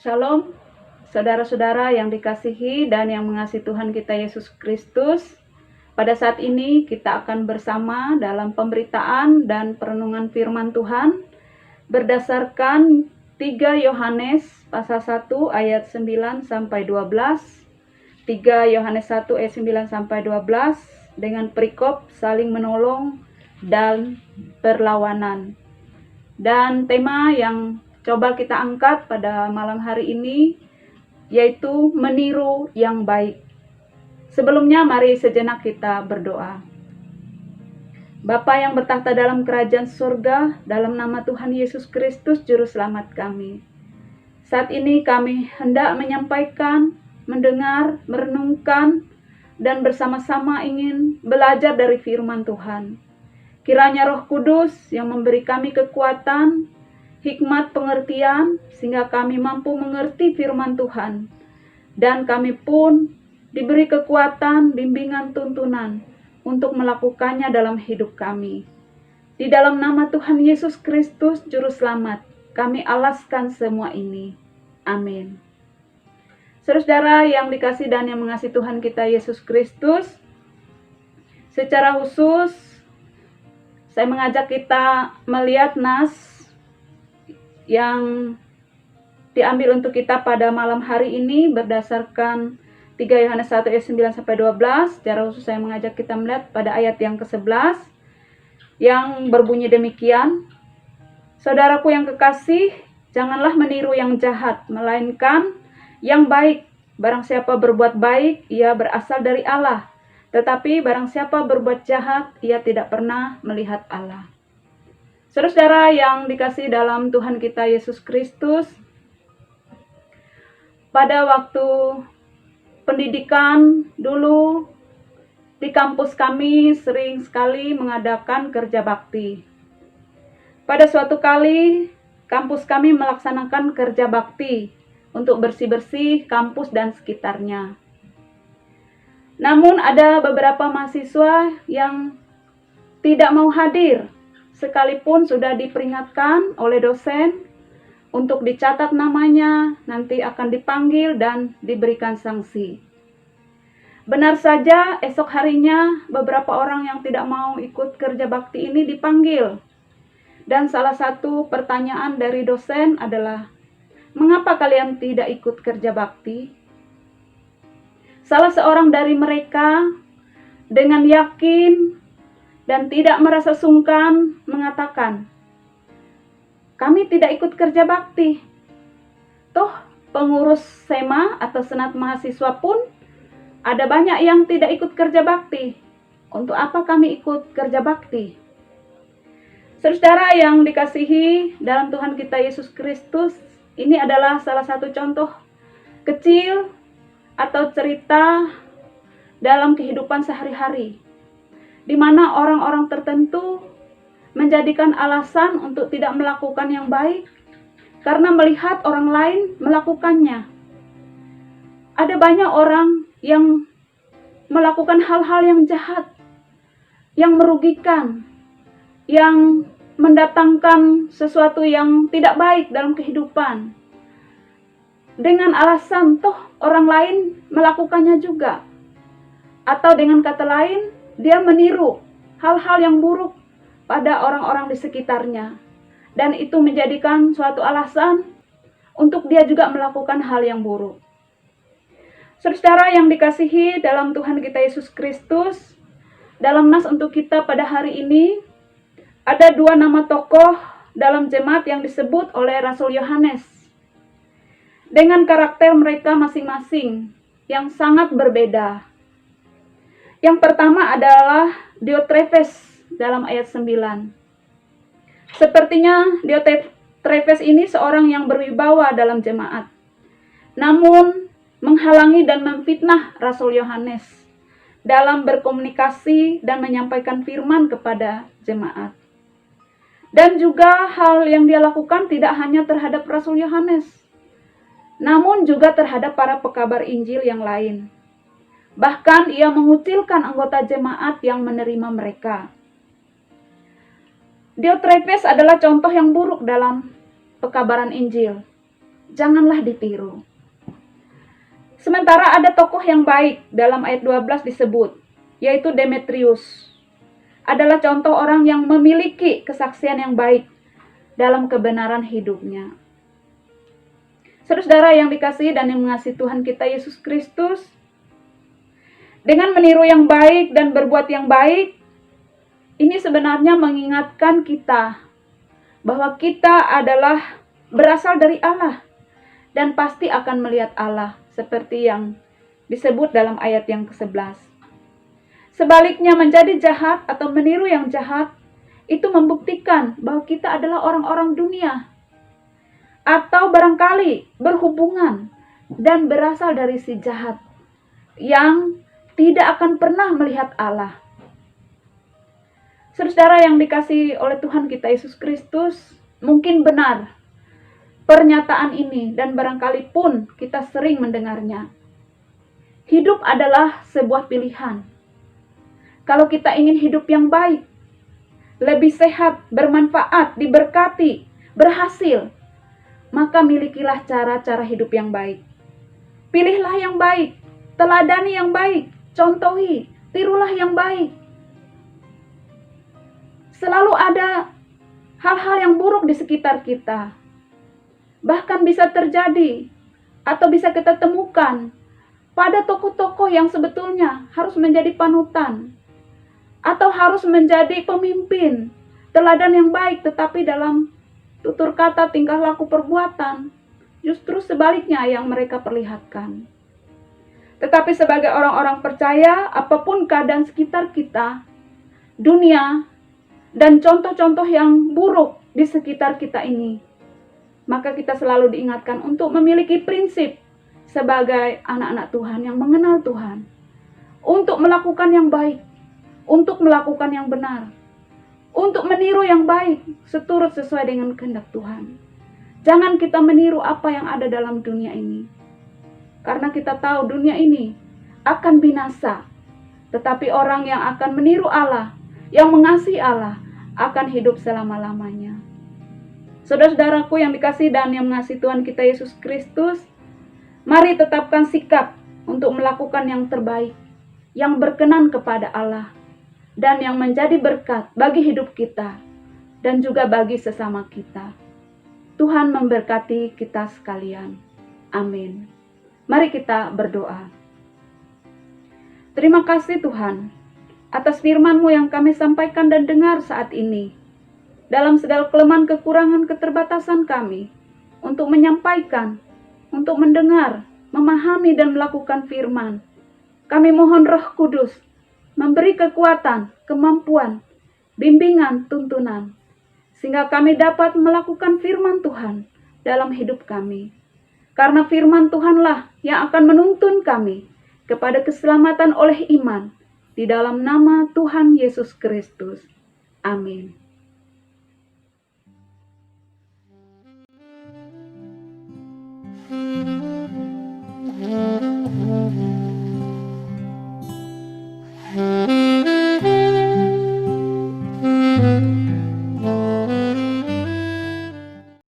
Shalom, saudara-saudara yang dikasihi dan yang mengasihi Tuhan kita Yesus Kristus. Pada saat ini kita akan bersama dalam pemberitaan dan perenungan firman Tuhan berdasarkan 3 Yohanes pasal 1 ayat 9 sampai 12, 3 Yohanes 1 ayat 9 sampai 12 dengan perikop saling menolong dan perlawanan. Dan tema yang coba kita angkat pada malam hari ini yaitu meniru yang baik. Sebelumnya mari sejenak kita berdoa. Bapa yang bertahta dalam kerajaan surga, dalam nama Tuhan Yesus Kristus Juru Selamat kami. Saat ini kami hendak menyampaikan, mendengar, merenungkan, dan bersama-sama ingin belajar dari firman Tuhan. Kiranya Roh Kudus yang memberi kami kekuatan, hikmat pengertian, sehingga kami mampu mengerti firman Tuhan. Dan kami pun diberi kekuatan, bimbingan, tuntunan untuk melakukannya dalam hidup kami. Di dalam nama Tuhan Yesus Kristus, Juru Selamat, kami alaskan semua ini. Amin. Saudara yang dikasihi dan yang mengasihi Tuhan kita Yesus Kristus, secara khusus saya mengajak kita melihat nas yang diambil untuk kita pada malam hari ini berdasarkan 3 Yohanes 1 ayat 9 sampai 12. Secara khusus saya mengajak kita melihat pada ayat yang ke-11 yang berbunyi demikian. Saudaraku yang kekasih, janganlah meniru yang jahat, melainkan yang baik. Barang siapa berbuat baik, ia berasal dari Allah. Tetapi barang siapa berbuat jahat, ia tidak pernah melihat Allah. Saudara yang dikasihi dalam Tuhan kita Yesus Kristus, pada waktu pendidikan dulu di kampus kami sering sekali mengadakan kerja bakti. Pada suatu kali kampus kami melaksanakan kerja bakti untuk bersih-bersih kampus dan sekitarnya. Namun ada beberapa mahasiswa yang tidak mau hadir, sekalipun sudah diperingatkan oleh dosen untuk dicatat namanya, nanti akan dipanggil dan diberikan sanksi. Benar saja, esok harinya beberapa orang yang tidak mau ikut kerja bakti ini dipanggil. Dan salah satu pertanyaan dari dosen adalah, "Mengapa kalian tidak ikut kerja bakti?" Salah seorang dari mereka dengan yakin dan tidak merasa sungkan mengatakan, "Kami tidak ikut kerja bakti. Toh pengurus SEMA atau Senat Mahasiswa pun ada banyak yang tidak ikut kerja bakti. Untuk apa kami ikut kerja bakti?" Saudara yang dikasihi dalam Tuhan kita Yesus Kristus, ini adalah salah satu contoh kecil atau cerita dalam kehidupan sehari-hari, di mana orang-orang tertentu menjadikan alasan untuk tidak melakukan yang baik karena melihat orang lain melakukannya. Ada banyak orang yang melakukan hal-hal yang jahat, yang merugikan, yang mendatangkan sesuatu yang tidak baik dalam kehidupan, dengan alasan toh orang lain melakukannya juga. Atau dengan kata lain, dia meniru hal-hal yang buruk pada orang-orang di sekitarnya. Dan itu menjadikan suatu alasan untuk dia juga melakukan hal yang buruk. Saudara yang dikasihi dalam Tuhan kita Yesus Kristus, dalam nas untuk kita pada hari ini, ada 2 nama tokoh dalam jemaat yang disebut oleh Rasul Yohanes, dengan karakter mereka masing-masing yang sangat berbeda. Yang pertama adalah Diotrephes dalam ayat 9. Sepertinya Diotrephes ini seorang yang berwibawa dalam jemaat, namun menghalangi dan memfitnah Rasul Yohanes dalam berkomunikasi dan menyampaikan firman kepada jemaat. Dan juga hal yang dia lakukan tidak hanya terhadap Rasul Yohanes, namun juga terhadap para pekabar Injil yang lain. Bahkan ia mengucilkan anggota jemaat yang menerima mereka. Diotrephes adalah contoh yang buruk dalam pekabaran Injil. janganlah ditiru. Sementara ada tokoh yang baik dalam ayat 12 disebut, yaitu Demetrius. Adalah contoh orang yang memiliki kesaksian yang baik dalam kebenaran hidupnya. Saudara yang dikasihi dan yang mengasihi Tuhan kita Yesus Kristus, dengan meniru yang baik dan berbuat yang baik, ini sebenarnya mengingatkan kita bahwa kita adalah berasal dari Allah dan pasti akan melihat Allah seperti yang disebut dalam ayat yang ke-11. Sebaliknya, menjadi jahat atau meniru yang jahat itu membuktikan bahwa kita adalah orang-orang dunia atau barangkali berhubungan dan berasal dari si jahat yang tidak akan pernah melihat Allah. Saudara yang dikasihi oleh Tuhan kita Yesus Kristus, mungkin benar pernyataan ini dan barangkali pun kita sering mendengarnya. Hidup adalah sebuah pilihan. Kalau kita ingin hidup yang baik, lebih sehat, bermanfaat, diberkati, berhasil, maka milikilah cara-cara hidup yang baik. Pilihlah yang baik, teladani yang baik, contohi, tirulah yang baik. Selalu ada hal-hal yang buruk di sekitar kita. Bahkan bisa terjadi atau bisa kita temukan pada tokoh-tokoh yang sebetulnya harus menjadi panutan atau harus menjadi pemimpin, teladan yang baik, tetapi dalam tutur kata, tingkah laku, perbuatan justru sebaliknya yang mereka perlihatkan. Tetapi sebagai orang-orang percaya, apapun keadaan sekitar kita, dunia, dan contoh-contoh yang buruk di sekitar kita ini, maka kita selalu diingatkan untuk memiliki prinsip sebagai anak-anak Tuhan yang mengenal Tuhan, untuk melakukan yang baik, untuk melakukan yang benar, untuk meniru yang baik seturut sesuai dengan kehendak Tuhan. Jangan kita meniru apa yang ada dalam dunia ini, karena kita tahu dunia ini akan binasa, tetapi orang yang akan meniru Allah, yang mengasihi Allah, akan hidup selama-lamanya. Saudara-saudaraku yang dikasihi dan yang mengasihi Tuhan kita Yesus Kristus, mari tetapkan sikap untuk melakukan yang terbaik, yang berkenan kepada Allah, dan yang menjadi berkat bagi hidup kita, dan juga bagi sesama kita. Tuhan memberkati kita sekalian. Amin. Mari kita berdoa. Terima kasih Tuhan, atas firman-Mu yang kami sampaikan dan dengar saat ini. Dalam segala kelemahan, kekurangan, keterbatasan kami, untuk menyampaikan, untuk mendengar, memahami dan melakukan firman. Kami mohon Roh Kudus memberi kekuatan, kemampuan, bimbingan, tuntunan, sehingga kami dapat melakukan firman Tuhan dalam hidup kami. Karena firman Tuhanlah yang akan menuntun kami kepada keselamatan oleh iman, di dalam nama Tuhan Yesus Kristus. Amin.